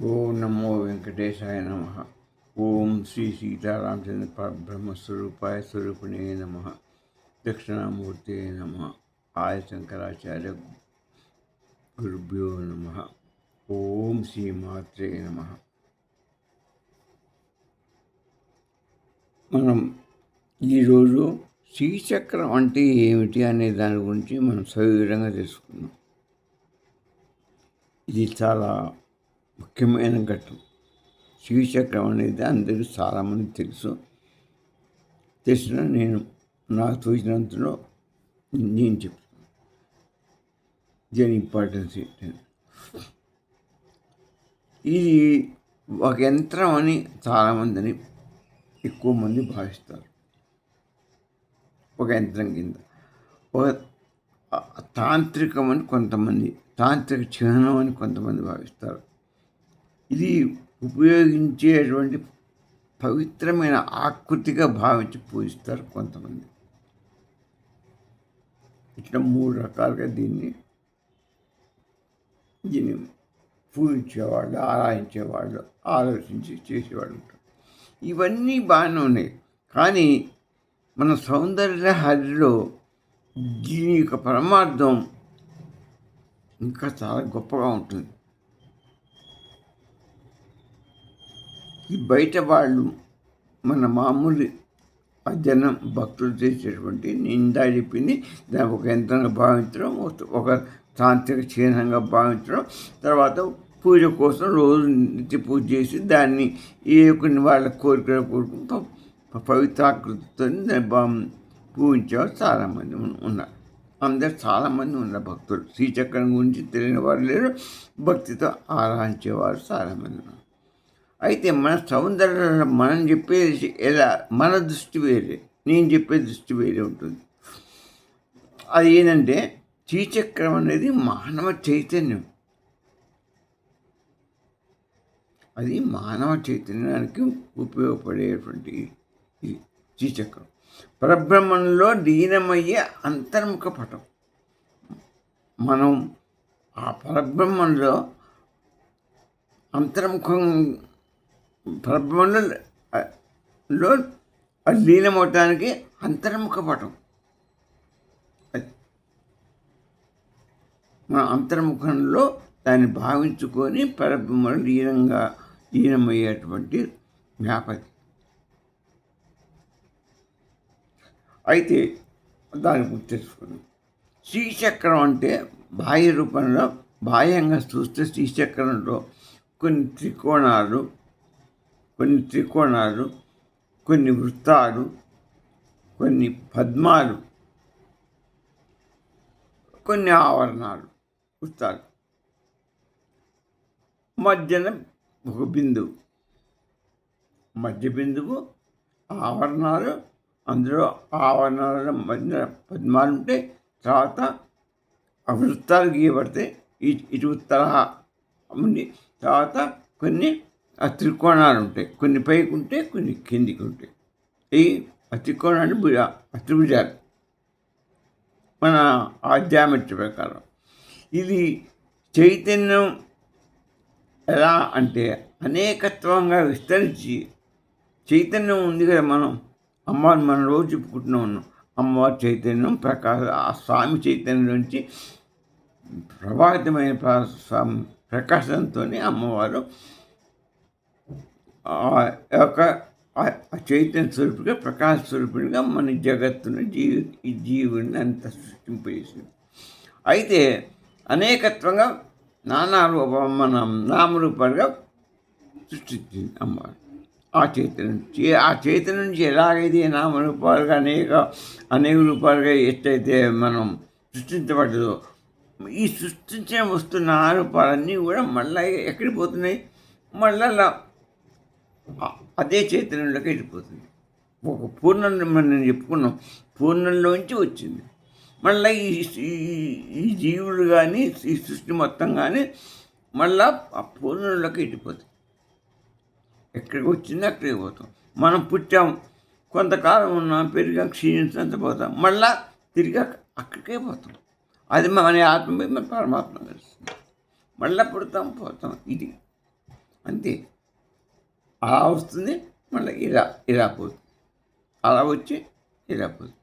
ఓం నమో వెంకటేశాయ నమ. ఓం శ్రీ సీతారామచంద్ర పరబ్రహ్మస్వరూపాయ స్వరూపిణే నమ. దక్షిణామూర్తే నమ. ఆయ శంకరాచార్య గురుభ్యో నమ. ఓం శ్రీ మాత్రే నమ. మనం ఈరోజు శ్రీచక్రం అంటే ఏమిటి అనే దాని గురించి మనం సవివరంగా తెలుసుకున్నాం. ఇది చాలా ముఖ్యమైన ఘట్టం. శ్రీచక్రం అనేది అందరికీ చాలామంది తెలిసిన నేను నాకు తోచినంతలో నేను చెప్తాను. దీని ఇంపార్టెన్స్ ఏంటంటే, ఇది ఒక యంత్రం అని చాలామందిని ఎక్కువ మంది భావిస్తారు. ఒక యంత్రం కింద ఒక తాంత్రికం అని కొంతమంది, తాంత్రిక చిహ్నం అని కొంతమంది భావిస్తారు. ఇది ఉపయోగించేటువంటి పవిత్రమైన ఆకృతిగా భావించి పూజిస్తారు కొంతమంది. ఇట్లా 3 రకాలుగా దీన్ని పూజించేవాళ్ళు, ఆరాధించేవాళ్ళు, ఆలోచించి చేసేవాళ్ళు ఉంటారు. ఇవన్నీ బాగానే ఉన్నాయి, కానీ మన సౌందర్య హరిలో దీని యొక్క పరమార్థం ఇంకా చాలా గొప్పగా ఉంటుంది. ఈ బయట వాళ్ళు మన మామూలు జనం భక్తులు చేసేటువంటి నిందా చెప్పింది దాన్ని ఒక యంత్రంగా భావించడం, ఒక తాంత్రిక చిహ్నంగా భావించడం, తర్వాత పూజ కోసం రోజు నిత్య పూజ చేసి దాన్ని ఏ కొన్ని వాళ్ళ కోరికలు కోరుకుని పవిత్రాకృతితో పూజించేవారు చాలామంది ఉన్నారు. అందరు చాలామంది ఉన్నారు భక్తులు. శ్రీచక్రం గురించి తెలియని వారు లేరు, భక్తితో ఆరాధించేవారు చాలామంది ఉన్నారు. అయితే మన సౌందర్యంలో మనం చెప్పేది ఎలా, మన దృష్టి వేరే, నేను చెప్పే దృష్టి వేరే ఉంటుంది. అది ఏంటంటే, శ్రీచక్రం అనేది మానవ చైతన్యం. అది మానవ చైతన్యానికి ఉపయోగపడేటువంటి ఇది శ్రీచక్రం. పరబ్రహ్మంలో లీనమయ్యే అంతర్ముఖ పటం. మనం ఆ పరబ్రహ్మంలో అంతర్ముఖం, పరబ్రహ్మంలో లీనమవటానికి అంతర్ముఖ పటం. మన అంతర్ముఖంలో దాన్ని భావించుకొని పరబ్రహ్మలో లీనమయ్యేటువంటి జ్ఞాపకం. అయితే దాని గురించి తెలుసుకున్నాం. శ్రీచక్రం అంటే బాహ్య రూపంలో, బాహ్యంగా చూస్తే శ్రీచక్రంలో కొన్ని త్రికోణాలు, కొన్ని వృత్తాలు, కొన్ని పద్మాలు, కొన్ని ఆవరణాలు, వృత్తాలు, మధ్యన ఒక బిందువు, మధ్య బిందువు, ఆవరణాలు, అందులో ఆవరణాల మధ్య పద్మాలు ఉంటాయి. తర్వాత ఆ వృత్తాలు గీయబడతాయి. ఇటు తరహా ఉండి, తర్వాత కొన్ని ఆ త్రికోణాలు ఉంటాయి. కొన్ని పైకి ఉంటాయి, కొన్ని కిందికి ఉంటాయి. ఈ త్రికోణాలు త్రిభుజాలు మన ఆ జామెట్రీ ప్రకారం. ఇది చైతన్యం ఎలా అంటే అనేకత్వంగా విస్తరించి, చైతన్యం ఉంది కదా, అమ్మవారిని మనం రోజు చెప్పుకుంటూనే ఉన్నాం. అమ్మవారి చైతన్యం ఆ స్వామి చైతన్యం నుంచి ప్రభావితమైన ప్రకాశంతో అమ్మవారు చైతన్య స్వరూపిగా, ప్రకాశ స్వరూపునిగా మన జగత్తును ఈ జీవుని అంత సృష్టింపజేసింది. అయితే అనేకత్వంగా నామరూపాలుగా సృష్టించింది అమ్మవారు. ఆ చైతన్యం నుంచి ఎలాగైతే నామరూపాలుగా అనేక రూపాలుగా ఎట్టయితే మనం సృష్టించబడ్డదో, ఈ సృష్టించిన వస్తున్న నామరూపాలన్నీ కూడా మళ్ళీ ఎక్కడికి పోతున్నాయి, మళ్ళా అదే చైతన్యంలోకి వెళ్ళిపోతుంది. ఒక పూర్ణం మనం చెప్పుకున్నాం, పూర్ణంలోంచి వచ్చింది. మళ్ళీ ఈ జీవులు కానీ, ఈ సృష్టి మొత్తం కానీ మళ్ళా ఆ పూర్ణంలోకి వెళ్ళిపోతుంది. ఎక్కడికి వచ్చిందో అక్కడికి పోతాం. మనం పుట్టాం, కొంతకాలం ఉన్నాం, పెరిగాం, క్షీణించినంత పోతాం, మళ్ళా తిరిగి అక్కడికే పోతాం. అది మన ఆత్మ, మన పరమాత్మ కలుస్తుంది. మళ్ళీ పుడతాం, పోతాం. ఇది అంతే. అలా వస్తుంది, మళ్ళీ ఇలా ఇలా పోతుంది, అలా వచ్చి ఇలా పోతుంది.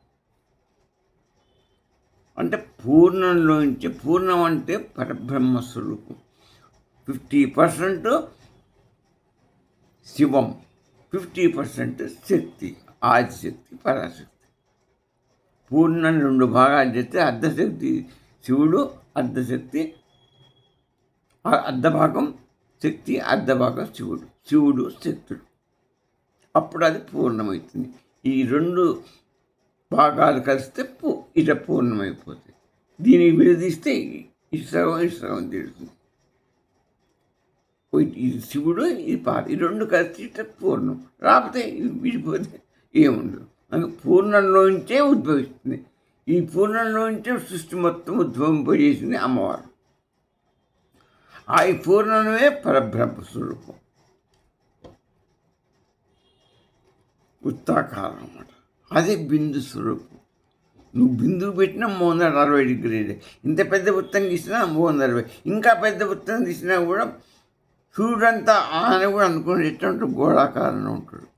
అంటే పూర్ణంలోంచి, పూర్ణం అంటే పరబ్రహ్మ స్వరూపం. 50% శివం, 50% శక్తి, ఆదిశక్తి, పరాశక్తి. పూర్ణం 2 భాగాలు చేస్తే అర్ధశక్తి శివుడు, అర్ధశక్తి, అర్ధభాగం శక్తి, అర్ధభాగం శివుడు, శివుడు శక్తుడు. అప్పుడు అది పూర్ణమవుతుంది. ఈ 2 భాగాలు కలిస్తే ఇట పూర్ణమైపోతాయి. దీన్ని విడదీస్తే ఇటు సగం ఇటు సగం తీరుతుంది. ఇది శివుడు, ఇది పార్వతి, ఈ 2 కలిసి ఇట పూర్ణం. రాకపోతే విడిపోతే ఏముండదు. అందుకే పూర్ణంలోంచే ఉద్భవిస్తుంది. ఈ పూర్ణంలోంచే సృష్టి మొత్తం ఉద్భవింపజేసింది అమ్మవారు. ఆ ఈ పూర్ణమే పరబ్రహ్మ స్వరూపం, వృత్తాకారం అన్నమాట. అదే బిందు స్వరూపం. నువ్వు బిందువు పెట్టినా 360 డిగ్రీలే. ఇంత పెద్ద వృత్తం తీసినా 360, ఇంకా పెద్ద వృత్తం తీసినా కూడా సూర్యుడంతా ఆయన కూడా అనుకుని ఎటువంటి గోళాకారంలో ఉంటాడు.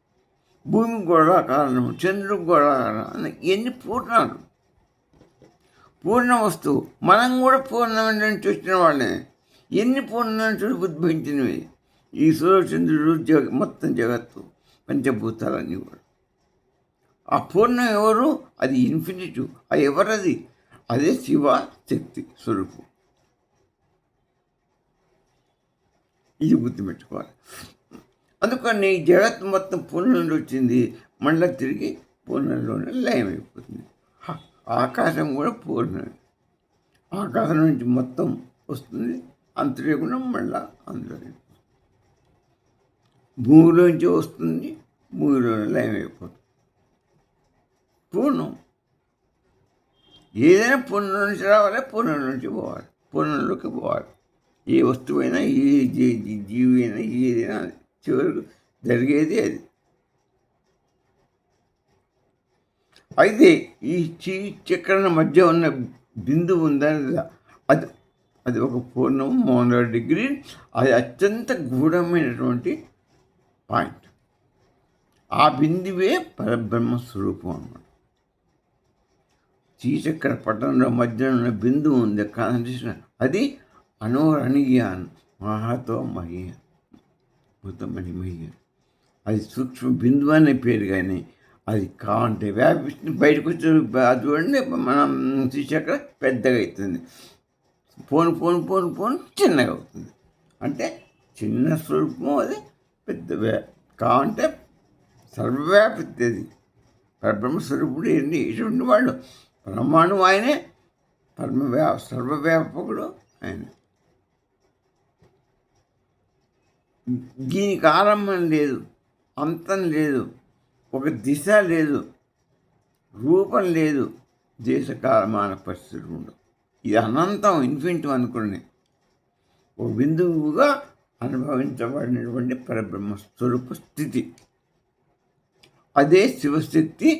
భూమి గోళాకారం, చంద్రుడు గోళాకారం, ఎన్ని పూర్ణాలు, పూర్ణ వస్తువు. మనం కూడా పూర్ణమైన నుంచి వచ్చిన వాళ్ళే. ఎన్ని పూర్ణ నుంచి ఉద్భవించినవి ఈ సూర్యచంద్రుడు, మొత్తం జగత్తు, పంచభూతాలన్నీ కూడా. ఆ పూర్ణం ఎవరు? అది ఇన్ఫినిటీ. అది ఎవరది? అదే శివ శక్తి స్వరూపం. ఇది గుర్తుపెట్టుకోవాలి. అందుకని జగత్తు మొత్తం పూర్ణంలో వచ్చింది, మళ్ళీ తిరిగి పూర్ణంలోనే లయమైపోతుంది. ఆకాశం కూడా పూర్ణమే. ఆకాశం నుంచి మొత్తం వస్తుంది, అంతరేకుండా మళ్ళీ అందులో భూమిలోంచి వస్తుంది, భూమిలోనే లయమైపోతుంది. పూర్ణం. ఏదైనా పూర్ణం నుంచి రావాలి, పూర్ణం నుంచి పోవాలి, పూర్ణంలోకి పోవాలి. ఏ వస్తువైనా, ఏ జీవి అయినా, ఏదైనా చివరికి జరిగేది అది. అయితే ఈ చక్రం మధ్య ఉన్న బిందువు ఉందని, అది అది ఒక పూర్ణం 360 డిగ్రీ. అది అత్యంత గూఢమైనటువంటి పాయింట్. ఆ బిందువే పరబ్రహ్మ స్వరూపం అన్నమాట. శ్రీచక్ర పట్టణంలో మధ్యలో ఉన్న బిందువు ఉంది, కాన్సన్ట్రేషన్. అది అనోరణీయాన్ మహాతో మహీయ, భూతమణి మహీయ. అది సూక్ష్మ బిందువు అనే పేరు, కానీ అది కావంటే వ్యాపిస్తుంది. బయటకు వచ్చి అది చూడండి, మనం శ్రీచక్ర పెద్దగా అవుతుంది, పోను పోను పోను పోను చిన్నగా అవుతుంది. అంటే చిన్న స్వరూపం, అది పెద్ద కావంటే సర్వవ్యాప్తి. అది పరబ్రహ్మ స్వరూపుడు. ఏంటి ఇటువంటి వాళ్ళు? బ్రహ్మాండం ఆయనే, సర్వవ్యాపకుడు ఆయన. దీనికి ఆరంభం లేదు, అంతం లేదు, ఒక దిశ లేదు, రూపం లేదు, దేశకాలమాన పరిస్థితులు ఉండవు. ఇది అనంతం, ఇన్ఫినిటీ అనుకుని ఒక బిందువుగా అనుభవించబడినటువంటి పరబ్రహ్మ స్వరూప స్థితి. అదే శివశక్తి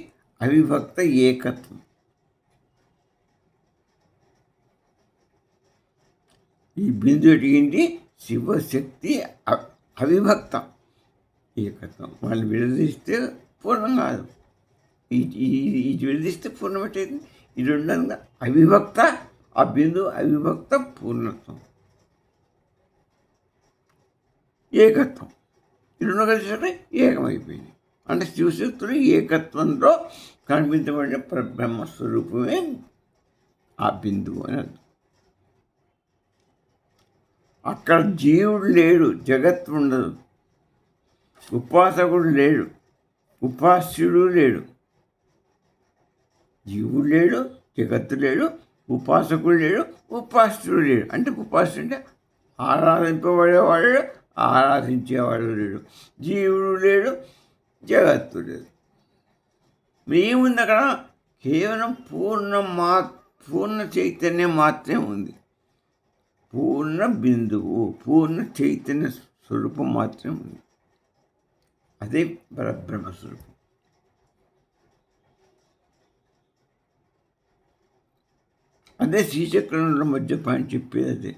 అవిభక్త ఏకత్వం. ఈ బిందువు ఏంటి? శివశక్తి అవిభక్త ఏకత్వం. వాళ్ళు విడదీస్తే పూర్ణం కాదు, ఇది విడదీస్తే పూర్ణం పెట్టేది. ఇది ఉండగా అవిభక్త, ఆ బిందువు అవిభక్త పూర్ణత్వం, ఏకత్వం. ఈ రెండు కలిసి ఏకమైపోయింది. అంటే శివశక్తులు ఏకత్వంలో కనిపించబడిన పరబ్రహ్మ స్వరూపమే ఆ బిందువు అని అర్థం. అక్కడ జీవుడు లేడు, జగత్తు ఉండదు, ఉపాసకుడు లేడు, ఉపాస్యుడు లేడు. జీవుడు లేడు, జగత్తు లేడు, ఉపాసకుడు లేడు, ఉపాస్యుడు లేడు. అంటే ఉపాస్యుడు అంటే ఆరాధింపబడేవాడు, ఆరాధించేవాడు లేడు. జీవుడు లేడు, జగత్తు లేదు. ఏముంది అక్కడ? కేవలం పూర్ణ చైతన్యం మాత్రమే ఉంది. పూర్ణ బిందువు, పూర్ణ చైతన్య స్వరూపం మాత్రమే ఉంది. అదే పరబ్రహ్మ స్వరూపం. అదే శ్రీచక్రంలో మధ్య పాయింట్ చెప్పేది అదే.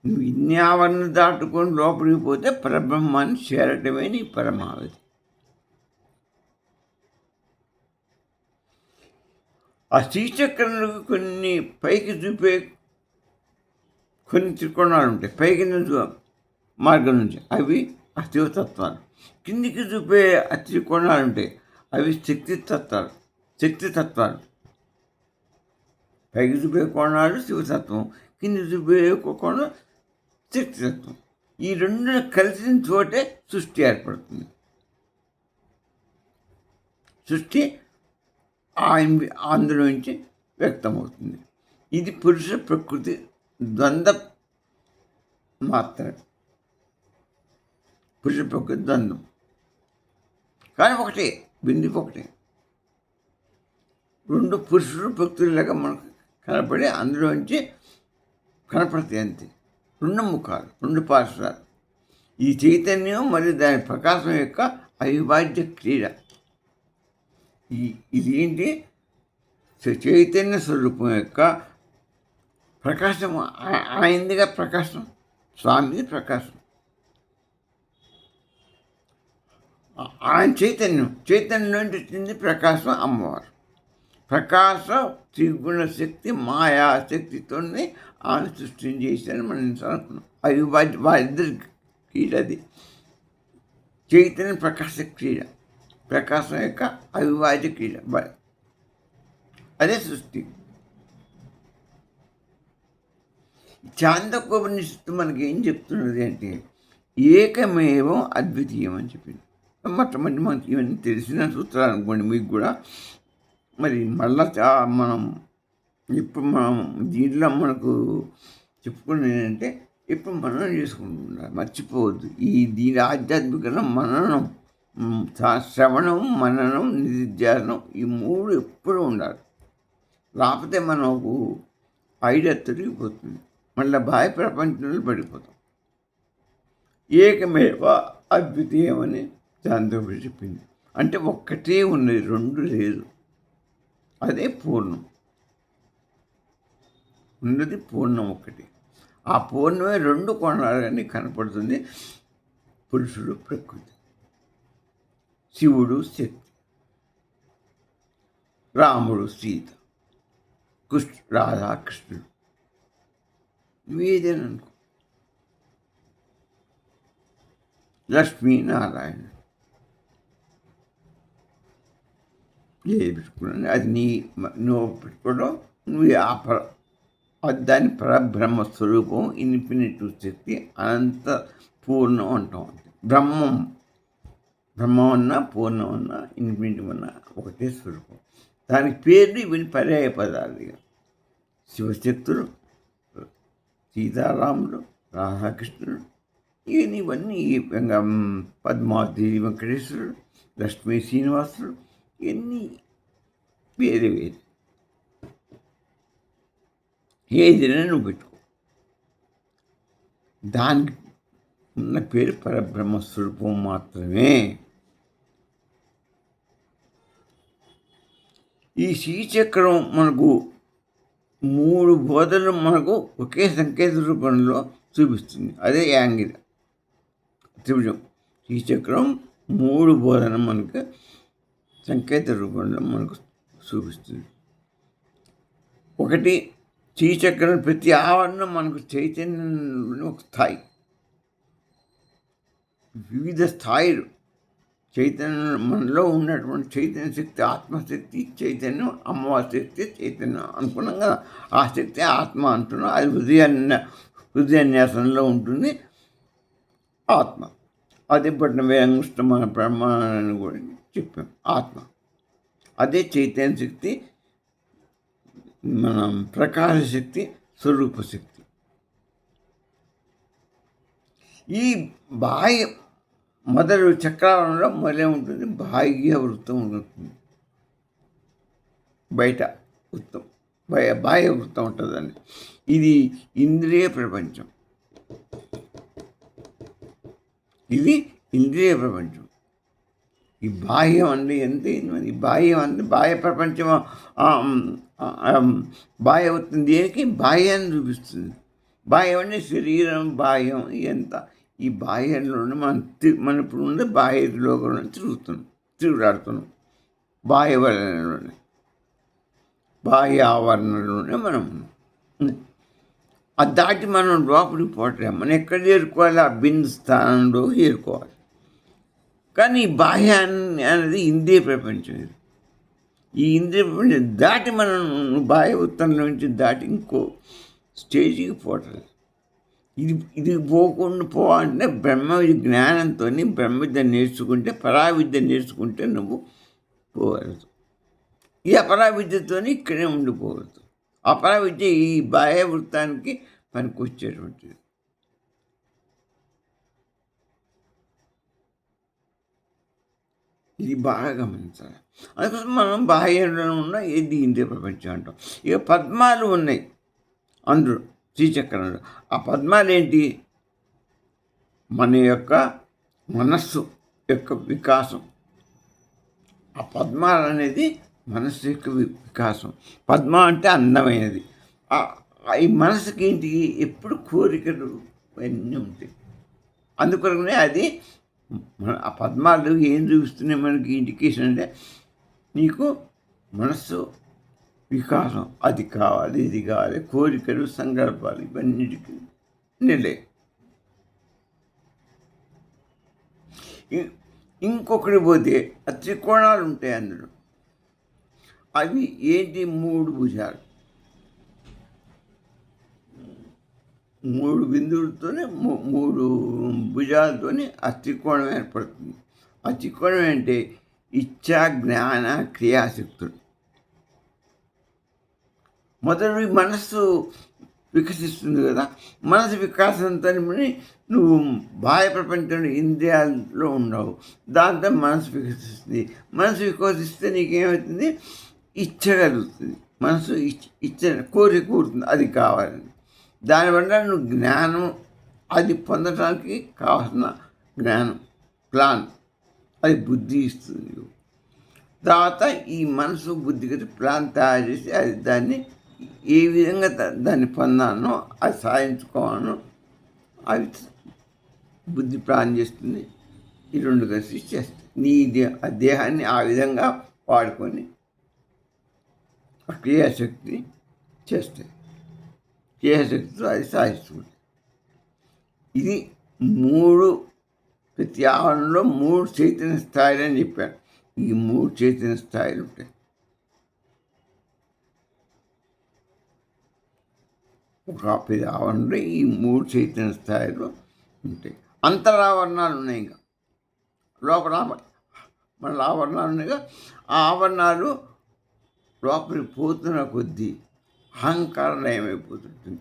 నువ్వు ఇన్ని ఆవరణ దాటుకొని లోపలికి పోతే పరబ్రహ్మాన్ని చేరటమే నీ పరమావధి. ఆ శ్రీచక్రంలో కొన్ని పైకి చూపే కొన్ని త్రికోణాలు ఉంటాయి, పైకి మార్గం నుంచి అవి ఆ శివతత్వాలు, కిందికి చూపే ఆ త్రికోణాలు ఉంటాయి అవి శక్తితత్వాలు. పైకి చూపే కోణాలు శివతత్వం, కింది చూపే కోణం శక్తితత్వం. ఈ రెండు కలిసిన చోటే సృష్టి ఏర్పడుతుంది. సృష్టి అందులో నుంచి వ్యక్తమవుతుంది. ఇది పురుష ప్రకృతి ద్వంద్వ మాత్రమే. పురుష ప్రకృతి ద్వంద్వం కానీ ఒకటే, బిందువు ఒకటే. రెండు పురుషులు ప్రకృతిలాగా మనకు కనపడి అందులోంచి కనపడతాయి అంతే. రెండు ముఖాలు, రెండు పార్శ్వాలు. ఈ చైతన్యం మరియు దాని ప్రకాశం యొక్క అవిభాజ్య క్రీడ. ఇది ఏంటి? చైతన్య స్వరూపం యొక్క ప్రకాశం. ఆయనదిగా ప్రకాశం, స్వామిది ప్రకాశం. ఆయన చైతన్యంలోంచి వచ్చింది ప్రకాశం, అమ్మవారు. ప్రకాశ త్రిగుణ శక్తి మాయాశక్తితోనే ఆయన సృష్టిని చేశారని మనం అనుకున్నాం. అవిభాజ్య వారిద్దరి క్రీడ అది. చైతన్య ప్రకాశ క్రీడ, ప్రకాశం యొక్క అవిభాజ్య క్రీడ, అదే సృష్టి. చాందోకోపనిషత్తు మనకి ఏం చెప్తున్నది అంటే ఏకమేవం అద్వితీయం అని చెప్పింది. మొట్టమొదటి మనకి ఇవన్నీ తెలిసిన సూత్రాలు అనుకోండి మీకు కూడా. మరి మళ్ళా మనం దీంట్లో మనకు చెప్పుకునేది ఏంటంటే ఇప్పుడు మననం చేసుకుంటున్నారు, మర్చిపోవద్దు. దీని ఆధ్యాత్మిక మననం, శ్రవణం, మననం, నిధిధ్యాసనం ఈ మూడు ఎప్పుడు ఉండాలి. లేకపోతే మనకు ఐడియా తిరిగిపోతుంది, మళ్ళీ బాహ్య ప్రపంచంలో పడిపోతాం. ఏకమేవ అద్వితీయమని దాంతో చెప్పింది. అంటే ఒక్కటే ఉన్నది, రెండు లేదు. అదే పూర్ణం. ఉన్నది పూర్ణం ఒక్కటి. ఆ పూర్ణమే రెండు కోణాలని కనపడుతుంది. పురుషుడు ప్రకృతి, శివుడు శక్తి, రాముడు సీత, రాధాకృష్ణుడు. నువ్వేదేననుకో, లక్ష్మీనారాయణ, ఏది పెట్టుకున్నాను అది నువ్వు పెట్టుకోవడం. నువ్వు దాని పరబ్రహ్మ స్వరూపం, ఇన్ఫినిట్ శక్తి, అనంత పూర్ణం అంటాం. బ్రహ్మం అన్నా, పూర్ణం అన్నా, ఇన్ఫినిట్ అన్నా ఒకటే స్వరూపం. దానికి పేర్లు ఇవన్నీ పర్యాయ పదాలు. శివశక్తులు, సీతారాములు, రాధాకృష్ణుడు, ఇవన్నీ పద్మావతి వెంకటేశ్వరుడు, లక్ష్మీ శ్రీనివాసుడు, ఇవన్నీ వేరే వేరే. ఏదైనా నువ్వు పెట్టుకో, దానికి ఉన్న పేరు పరబ్రహ్మస్వరూపం మాత్రమే. ఈ శ్రీచక్రం మనకు మూడు బోధలు మనకు ఒకే సంకేత రూపంలో చూపిస్తుంది. అదే యాంగిల్ త్రిభుజం. శ్రీచక్రం మూడు బోధన మనకు సంకేత రూపంలో మనకు చూపిస్తుంది. ఒకటి, శ్రీచక్రం ప్రతి ఆవరణం మనకు చైతన్యంలోని ఒక స్థాయి, వివిధ స్థాయిలు. చైతన్యం మనలో ఉన్నటువంటి చైతన్య శక్తి, ఆత్మశక్తి, చైతన్యం, అమ్మవారి శక్తి, చైతన్యం అనుకున్నాం కదా. ఆ శక్తి ఆత్మ అంటున్నాం. అది హృదయాన్యాసంలో ఉంటుంది ఆత్మ. అది పట్టిన వేంగుష్ట మన ప్రమాణాన్ని కూడా చెప్పాం. ఆత్మ అదే చైతన్య శక్తి, మన ప్రకాశ శక్తి, స్వరూప శక్తి. ఈ బాహ్య మొదలు చక్రాలలో మొదలే ఉంటుంది, బాహ్య వృత్తం ఉంటుంది. బయట వృత్తం, బాహ్య వృత్తం ఉంటుందండి. ఇది ఇంద్రియ ప్రపంచం. ఇది ఇంద్రియ ప్రపంచం. ఈ బాహ్యం అంటే ఎంత ఈ బాహ్యం అంటే బాహ్య ప్రపంచం. బాహ్య వృత్తం దేనికి? బాహ్యాన్ని చూపిస్తుంది. బాహ్యం అంటే శరీరం, బాహ్యం ఎంత ఈ బాహ్యంలోనే మనం ఇప్పుడు ఉండే బాహ్య లోకంలో తిరుగులాడుతున్నాం. బాహ్య వలనలోనే, బాహ్య ఆవరణలోనే మనం ఉన్నాం. అది దాటి మనం లోపలికి పోవట్లేము. మనం ఎక్కడ చేరుకోవాలి? ఆ బిందు స్థానంలో చేరుకోవాలి. కానీ ఈ బాహ్యాన్ని అనేది ఇంద్రియ ప్రపంచం ఇది. ఈ ఇంద్రియ ప్రపంచం దాటి మనం బాహ్య ఉత్తరంలో నుంచి దాటి ఇంకో స్టేజ్కి పోవట్లేదు. ఇది పోకుండా పోవాలంటే బ్రహ్మ జ్ఞానంతో బ్రహ్మవిద్య నేర్చుకుంటే, పరావిద్య నేర్చుకుంటే నువ్వు పోగలదు. ఈ అపరావిద్యతో ఇక్కడే ఉండిపోవద్దు. అపరావిద్య ఈ బాహ్య వృత్తానికి పనికొచ్చేటువంటిది. ఇది బాగా గమనించాలి. అందుకోసం మనం బాహ్యంలో ఉన్న ఏది ఇంద్రియ ప్రపంచం అంటాం. ఇక పద్మాలు ఉన్నాయి అందులో శ్రీచక్రంలో. ఆ పద్మాలు ఏంటి? మన యొక్క మనస్సు యొక్క వికాసం. ఆ పద్మాలు అనేది మనస్సు యొక్క వికాసం. పద్మ అంటే అందమైనది. ఈ మనసుకి ఏంటి? ఎప్పుడు కోరికలు అవన్నీ ఉంటాయి. అందుకొరకనే అది ఆ పద్మాలు ఏం చూపిస్తున్నాయి మనకి ఇండికేషన్ అంటే, నీకు మనస్సు వికాసం, అది కావాలి, ఇది కావాలి, కోరికలు, సంకల్పాలు ఇవన్నిటికీ నిలే. ఇంకొకటి పోతే ఆ త్రికోణాలు ఉంటాయి అందులో. అవి ఏంటి? 3 భుజాలు, 3 బిందువులతోనే 3 భుజాలతోని ఆ త్రికోణం ఏర్పడుతుంది. ఆ త్రికోణం అంటే ఇచ్ఛా, జ్ఞాన, క్రియాశక్తులు. మొదటి మనస్సు వికసిస్తుంది కదా. మనసు వికాసంతో నువ్వు బాహ్య ప్రపంచంలో ఇంద్రియాల్లో ఉండవు. దాంతో మనసు వికసిస్తుంది. మనసు వికసిస్తే నీకేమవుతుంది? ఇచ్చ కలుగుతుంది. మనసు ఇచ్చ కోరిక కూరుతుంది, అది కావాలని. దానివల్ల నువ్వు జ్ఞానం, అది పొందడానికి కావాల్సిన జ్ఞానం, ప్లాన్, అది బుద్ధి ఇస్తుంది. తర్వాత ఈ మనసు బుద్ధికి ప్లాన్ తయారు చేసి అది దాన్ని ఏ విధంగా దాన్ని పొందానో, అది సాధించుకోవాలో అవి బుద్ధి ప్లాన్ చేస్తుంది. ఈ 2 కలిసి చేస్తాయి. నీ దేహాన్ని ఆ విధంగా వాడుకొని ఆ క్రియాశక్తి చేస్తాయి. క్రియాశక్తితో అది సాధిస్తుంది. ఇది 3 ప్రతి ఆవరణలో 3 చైతన్య స్థాయిలు అని చెప్పాను. ఈ 3 చైతన్య స్థాయిలు ఉంటాయి. ఒక ప్రతి ఆవరణలో ఈ 3 చైతన్య స్థాయిలు ఉంటాయి. అంతరావరణాలు ఉన్నాయి. ఇంకా లోపల మన ఆవరణాలు ఉన్నాయి. ఆ ఆవరణాలు లోపలికి పోతున్న కొద్దీ అహంకారం ఏమైపోతుంటుంది.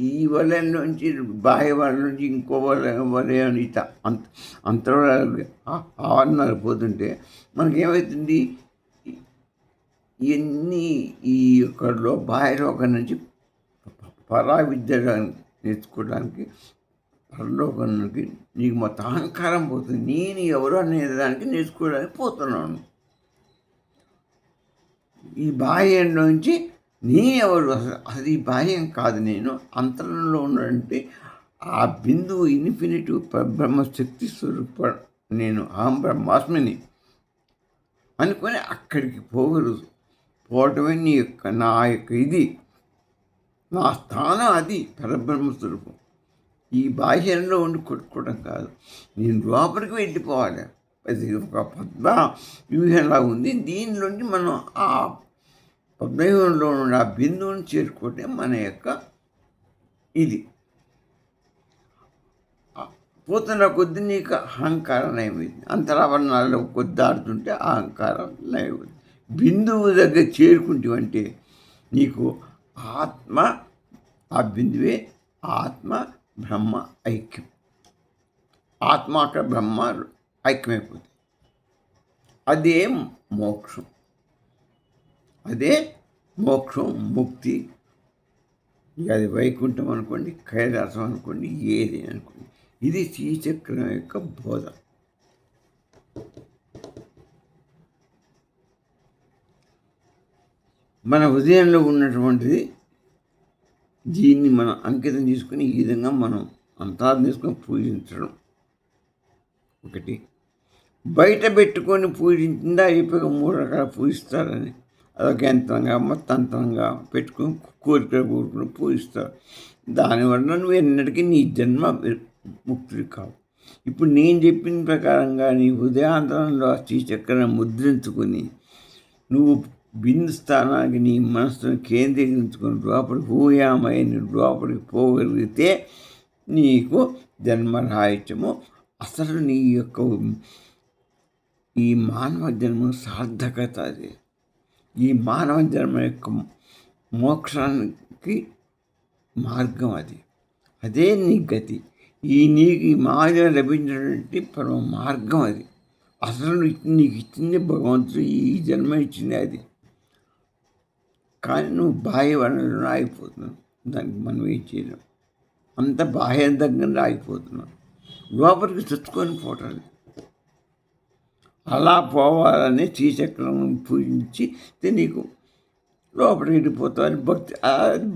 ఈ వలయం నుంచి, బాహ్య వలయం నుంచి ఇంకో వలయం అంతరాలు ఆవరణాలు పోతుంటే మనకేమవుతుంది? ఇవన్నీ ఈ యొక్క బాహ్య లోకం నుంచి పరావిద్య నేర్చుకోవడానికి, పరలోకానికి నీకు మొత్తం అహంకారం పోతుంది. నేను ఎవరు అనేదానికి నేర్చుకోవడానికి పోతున్నాను. ఈ బాహ్యంలోంచి నేనెవరు? అసలు ఈ బాహ్యం కాదు, నేను అంతరంలో ఉన్నటువంటి ఆ బిందువు ఇన్ఫినిటివ్ బ్రహ్మశక్తి స్వరూప నేను అహం బ్రహ్మాస్మిని అనుకొని అక్కడికి పోవటమే నా యొక్క ఇది, నా స్థానం, అది పరబ్రహ్మ స్వరూపం. ఈ బాహ్యంలో ఉండి కొట్టుకోవడం కాదు, నేను లోపలికి వెళ్ళిపోవాలి. అది ఒక పద్మ వ్యూహంలా ఉంది. దీనిలోంచి మనం ఆ పద్మవ్యూహంలో ఉన్న ఆ బిందువుని చేరుకుంటే మన యొక్క ఇది పోతున్న కొద్ది నీకు అహంకారం నయమైంది. అంతరావరణాల్లో కొద్ది ఆడుతుంటే అహంకారం నయమైంది. బిందువు దగ్గర చేరుకుంటావంటే నీకు ఆత్మ, ఆ బిందువే ఆత్మ బ్రహ్మ ఐక్యం. ఆత్మ అక్కడ బ్రహ్మ ఐక్యమైపోతుంది. అదే మోక్షం. అదే మోక్షం, ముక్తి. అది వైకుంఠం అనుకోండి, కైలాసం అనుకోండి, ఏది అనుకోండి. ఇది శ్రీచక్రం యొక్క బోధ. మన హృదయంలో ఉన్నటువంటిది దీన్ని మనం అంకితం తీసుకుని ఈ విధంగా మనం అంతరార్థం తీసుకొని పూజించడం ఒకటి. బయట పెట్టుకొని పూజించిందా అయిపోయి 3 రకాల పూజిస్తారని అదొక యంత్రంగా తంత్రంగా పెట్టుకుని కోరికలు కోరుకుని పూజిస్తారు. దానివల్ల నువ్వు ఎన్నటికీ నీ జన్మ ముక్తుడి కావు. ఇప్పుడు నేను చెప్పిన ప్రకారంగా నీ హృదయాంతరంలో ఆ శ్రీచక్రాన్ని ముద్రించుకుని నువ్వు బిందు స్థానానికి నీ మనసును కేంద్రీకరించుకుని లోపలికి ఊయామని లోపలికి పోగలిగితే నీకు జన్మరాహిత్యము అసలు నీ యొక్క ఈ మానవ జన్మ సార్థకత అది. ఈ మానవ జన్మ యొక్క మోక్షానికి మార్గం అది. అదే నీ గతి. నీకు ఈ మాయ లభించినటువంటి పరమ మార్గం అది. అసలు నీకు ఇచ్చింది భగవంతుడు, ఈ జన్మ ఇచ్చింది అది. కానీ నువ్వు బాహ్య వనరులను ఆగిపోతున్నావు. దానికి మనం ఏం చేయలేం. అంత బాహ్య దగ్గర ఆగిపోతున్నావు. లోపలికి చొచ్చుకొని పోవటాలు. అలా పోవాలని శ్రీచక్రం పూజించి నీకు లోపలికి వెళ్ళిపోతావు.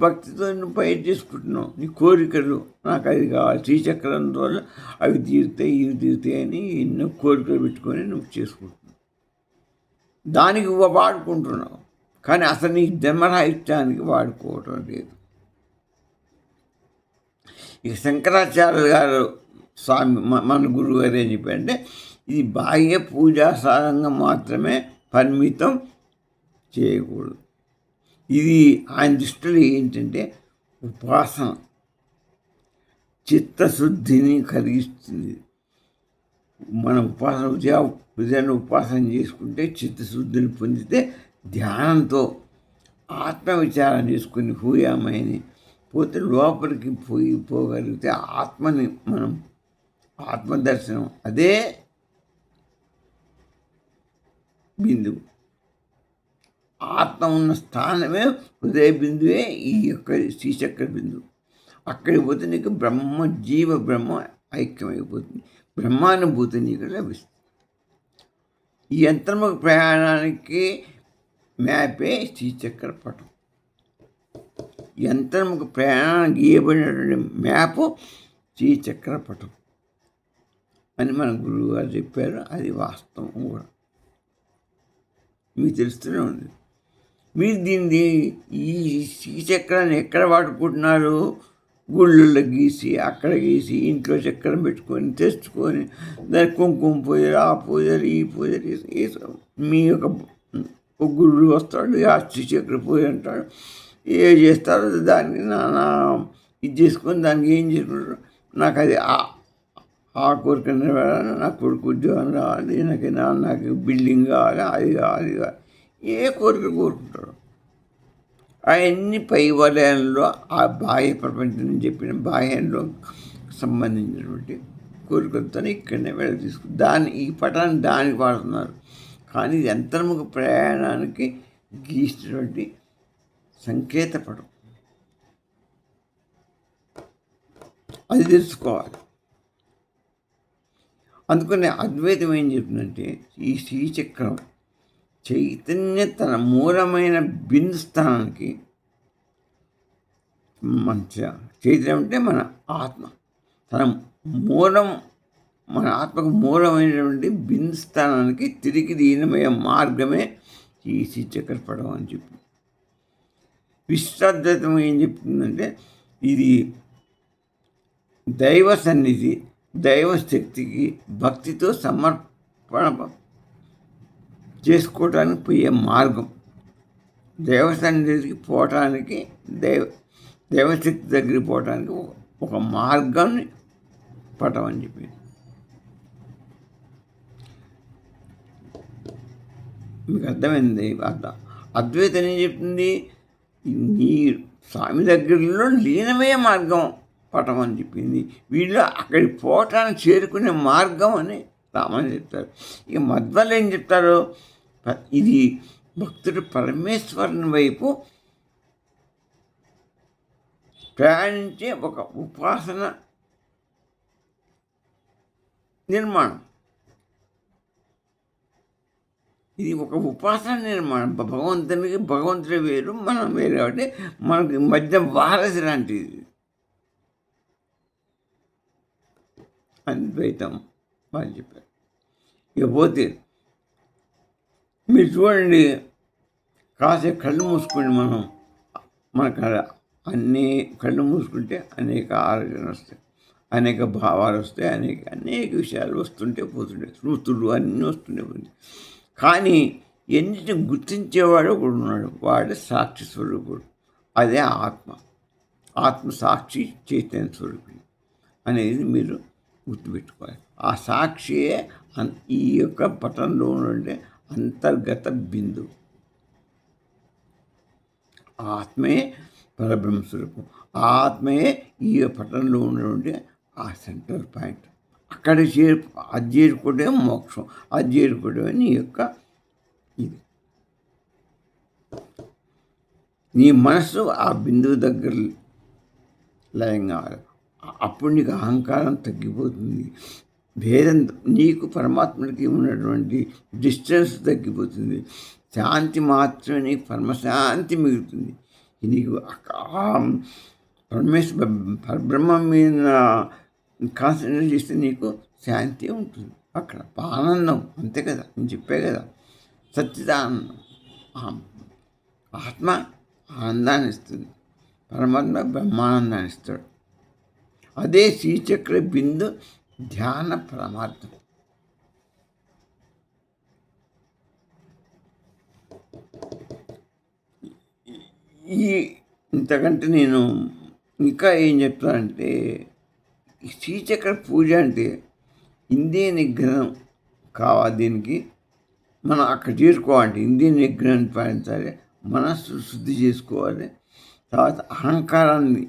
భక్తితో నువ్వు బయట చేసుకుంటున్నావు. నీ కోరికలు నాకు అది కావాలి, శ్రీచక్రం వల్ల అవి తీరుతాయి ఇవి తీరుతాయి అని ఎన్నో కోరికలు పెట్టుకొని నువ్వు చేసుకుంటున్నావు. దానికి వాడుకుంటున్నావు. కానీ అసలు నీ జన్మరాహిత్యానికి వాడుకోవటం లేదు. ఇక శంకరాచార్య గారు స్వామి మన గురువు గారు ఏం చెప్పారంటే ఇది బాహ్య పూజాసారంగా మాత్రమే పరిమితం చేయకూడదు. ఇది ఆయన దృష్టిలో ఏంటంటే ఉపాసన చిత్తశుద్ధిని కలిగిస్తుంది. మన ఉదయాన్ని ఉపాసన చేసుకుంటే చిత్తశుద్ధిని పొందితే ధ్యానంతో ఆత్మవిచారం చేసుకుని హూయామని పోతే లోపలికి పోగలిగితే ఆత్మని మనం ఆత్మదర్శనం అదే బిందువు. ఆత్మ ఉన్న స్థానమే హృదయ బిందువే ఈ యొక్క శ్రీచక్ర బిందువు. అక్కడికి పోతే నీకు బ్రహ్మ ఐక్యమైపోతుంది. బ్రహ్మానుభూతి నీకు లభిస్తుంది. ఈ యంత్రముఖ ప్రయాణానికి మ్యాపే శ్రీచక్ర పటం. యంత్రముఖ ప్రయాణానికి గీయబడినటువంటి మ్యాపు శ్రీచక్ర పటం అని మన గురువు గారు చెప్పారు. అది వాస్తవం కూడా మీకు తెలుస్తూనే ఉంది. మీరు దీన్ని ఈ శ్రీచక్రాన్ని ఎక్కడ వాడుకుంటున్నారు? గుళ్ళల్లో గీసి అక్కడ గీసి ఇంట్లో చక్రం పెట్టుకొని తెచ్చుకొని దానికి కుంకుమ పూజలు ఆ పూజలు ఈ పూజలు మీ యొక్క గురుడు వస్తాడు ఆ శ్రీచక్ర పూజ అంటాడు. ఏ చేస్తారో దానికి ఇది చేసుకొని దానికి ఏం చేసుకుంటారు. నాకు అది ఆ కోరిక నెరవేరాలి, నా కొడుకు ఉద్యోగం రావాలి, నాకు బిల్డింగ్ కావాలి, అది కావాలి ఏ కోరిక కోరుకుంటారు. అవన్నీ పై వలయంలో ఆ బాహ్య ప్రపంచం చెప్పిన బాహ్యంలో సంబంధించినటువంటి కోరికలతో ఇక్కడనే తీసుకు ఈ పటాన్ని దానికి వాడుతున్నారు. కానీ యంత్రముఖ ప్రయాణానికి గీసినటువంటి సంకేత పటం అది తెలుసుకోవాలి. అందుకని అద్వైతం ఏం చెప్తుందంటే ఈ శ్రీచక్రం చైతన్య తన మూలమైన బిందు స్థానానికి మంచిగా చైతన్యం అంటే మన ఆత్మ తన మూలం మన ఆత్మకు మూలమైనటువంటి బిందు స్థానానికి తిరిగి దీనమయ్యే మార్గమే ఈ శ్రీచక్ర పటం అని చెప్పి విశ్వాద్వైతం ఏం చెప్తుందంటే ఇది దైవ సన్నిధి దైవశక్తికి భక్తితో సమర్పణ చేసుకోవటానికి పోయే మార్గం. దైవ సన్నిధికి పోవటానికి దైవశక్తి దగ్గరికి పోవటానికి ఒక మార్గాన్ని పటమని చెప్పి మీకు అర్థమైంది. అద్వైతం ఏం చెప్తుంది? నీ స్వామి దగ్గరలో లీనమయ్యే మార్గం పటం అని చెప్పింది. వీళ్ళు అక్కడికి పోవటానికి చేరుకునే మార్గం అని రామని చెప్తారు. ఇక మధ్వలు ఏం చెప్తారు? ఇది భక్తుడు పరమేశ్వరుని వైపు ప్రయాణించే ఒక ఉపాసన నిర్మాణం. ఇది ఒక ఉపాసన నిర్మాణం. భగవంతుడే వేరు, మనం వేరు కాబట్టి మనకి మధ్య వారధి లాంటిది అద్వైతం వాళ్ళు చెప్పారు. ఇక పోతే మీరు చూడండి, కాసేపు కళ్ళు మూసుకొని మనకు అన్నీ కళ్ళు మూసుకుంటే అనేక ఆలోచనలు వస్తాయి, అనేక భావాలు వస్తాయి, అనేక విషయాలు వస్తుంటే పోతుంటాయి, స్మృతులు అన్నీ వస్తుంటే పోతుంది. కానీ ఎన్నిటిని గుర్తించేవాడు ఒకడు ఉన్నాడు, వాడు సాక్షి స్వరూపుడు. అదే ఆత్మ సాక్షి చైతన్య స్వరూపుడు అనేది మీరు గుర్తుపెట్టుకోవాలి. ఆ సాక్షియే ఈ యొక్క పటంలో ఉండే అంతర్గత బిందువు. ఆత్మే పరబ్రహ్మ స్వరూపం. ఆత్మయే ఈ పటంలో ఉన్నటువంటి ఆ సెంటర్ పాయింట్. అక్కడ అది చేరుకోవడమే మోక్షం, అది చేరుకోవడమే నీ యొక్క ఇది. నీ మనసు ఆ బిందువు దగ్గర లయం కావాలి. అప్పుడు నీకు అహంకారం తగ్గిపోతుంది, భేదం, నీకు పరమాత్మకి ఉన్నటువంటి డిస్టెన్స్ తగ్గిపోతుంది, శాంతి మాత్రమే నీకు పరమశాంతి మిగులుతుంది. నీకు పరబ్రహ్మం మీద కాన్సన్ట్రేట్ చేస్తే నీకు శాంతి ఉంటుంది, అక్కడ ఆనందం. అంతే కదా, నేను చెప్పే కదా, సచ్చిదానందం. ఆత్మ ఆనందాన్ని ఇస్తుంది, పరమాత్మ బ్రహ్మానందాన్ని ఇస్తాడు. అదే శ్రీచక్ర బిందు ధ్యాన పరమార్థం. ఇంతకంటే నేను ఇంకా ఏం చెప్తానంటే, శ్రీచక్ర పూజ అంటే ఇంద్రియ నిగ్రహం కావాలి. దీనికి మనం అక్కడ చేసుకోవాలంటే ఇంద్రియ నిగ్రహం పాటించాలి, మనస్సు శుద్ధి చేసుకోవాలి. తర్వాత అహంకారాన్ని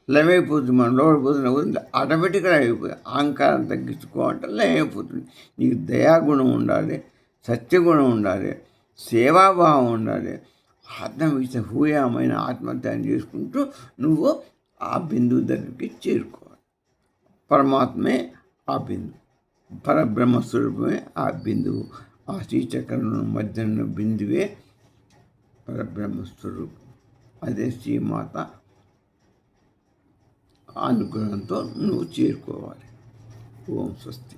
లయమైపోతుంది, మనం లోపడిపోతున్న ఆటోమేటిక్గా అయిపోతుంది. అహంకారం తగ్గించుకోవాలంటే లయమైపోతుంది. నీకు దయాగుణం ఉండాలి, సత్యగుణం ఉండాలి, సేవాభావం ఉండాలి. హూయమైన ఆత్మహత్యాన్ని చేసుకుంటూ నువ్వు ఆ బిందువు దగ్గరికి చేరుకోవాలి. పరమాత్మే ఆ బిందువు, పరబ్రహ్మస్వరూపమే ఆ బిందువు. ఆ శ్రీచక్రం మధ్యన బిందువే పరబ్రహ్మస్వరూపం. అదే శ్రీమాత అనుగ్రహంతో నువ్వు చేరుకోవాలి. ఓం స్వస్తి.